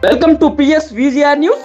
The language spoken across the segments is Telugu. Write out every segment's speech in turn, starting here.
Welcome to PS VGR news.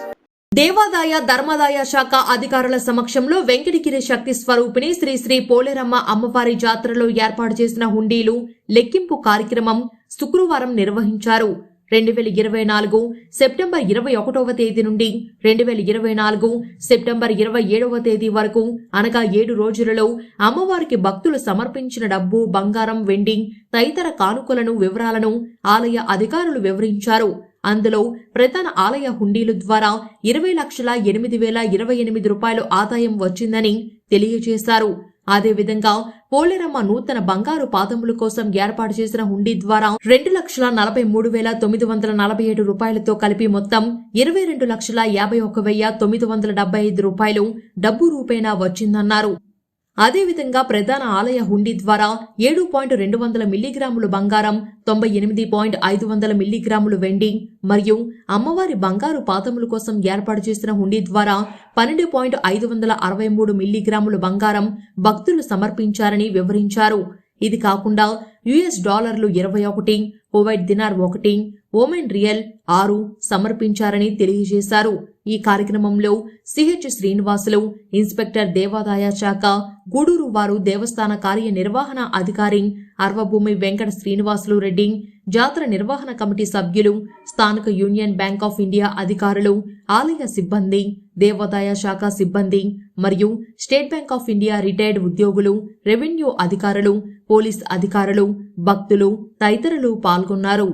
దేవాదాయ ధర్మాదాయ శాఖ అధికారుల సమక్షంలో వెంకటగిరి శక్తి స్వరూపిణి శ్రీ శ్రీ పోలేరమ్మ అమ్మవారి జాతరలో ఏర్పాటు చేసిన హుండీలు లెక్కింపు కార్యక్రమం శుక్రవారం నిర్వహించారు. 2024 సెప్టెంబర్ 21వ తేదీ నుండి 2024 సెప్టెంబర్ 27వ తేదీ వరకు అనగా 7 రోజులలో అమ్మవారికి భక్తులు సమర్పించిన డబ్బు, బంగారం, వెండి తదితర కానుకలను వివరాలను ఆలయ అధికారులు వివరించారు. అందులో ప్రధాన ఆలయ హుండీలు ద్వారా 20,08,028 రూపాయలు ఆదాయం వచ్చిందని తెలియజేశారు. అదేవిధంగా పోలేరమ్మ నూతన బంగారు పాదముల కోసం ఏర్పాటు చేసిన హుండీ ద్వారా 2,43,947 రూపాయలతో కలిపి మొత్తం 22,51,975 రూపాయలు డబ్బు రూపేణా వచ్చిందన్నారు. అదేవిధంగా ప్రధాన ఆలయ హుండీ ద్వారా 7.200 మిల్లీగ్రాములు బంగారం, 98.500 మిల్లీగ్రాములు వెండి మరియు అమ్మవారి బంగారు పాదముల కోసం ఏర్పాటు చేసిన హుండీ ద్వారా 12.563 మిల్లీగ్రాములు బంగారం భక్తులు సమర్పించారని వివరించారు. ఇది కాకుండా $21, కువైట్ దినార్ 1, ఓమెన్ రియల్ 6 సమర్పించారని తెలియజేశారు. ఈ కార్యక్రమంలో సిహెచ్ శ్రీనివాసులు, ఇన్స్పెక్టర్ దేవాదాయ శాఖ, గూడూరు వారు దేవస్థాన కార్యనిర్వహణ అధికారి అర్వభూమి వెంకట శ్రీనివాసులు రెడ్డి, జాతర నిర్వహణ కమిటీ సభ్యులు, స్థానిక యూనియన్ బ్యాంక్ ఆఫ్ ఇండియా అధికారులు, ఆలయ సిబ్బంది, దేవాదాయ శాఖ సిబ్బంది మరియు state bank of India retired ఉద్యోగులు, రెవెన్యూ అధికారులు, పోలీస్ అధికారులు, భక్తులు తదితరులు పాల్గొన్నారు.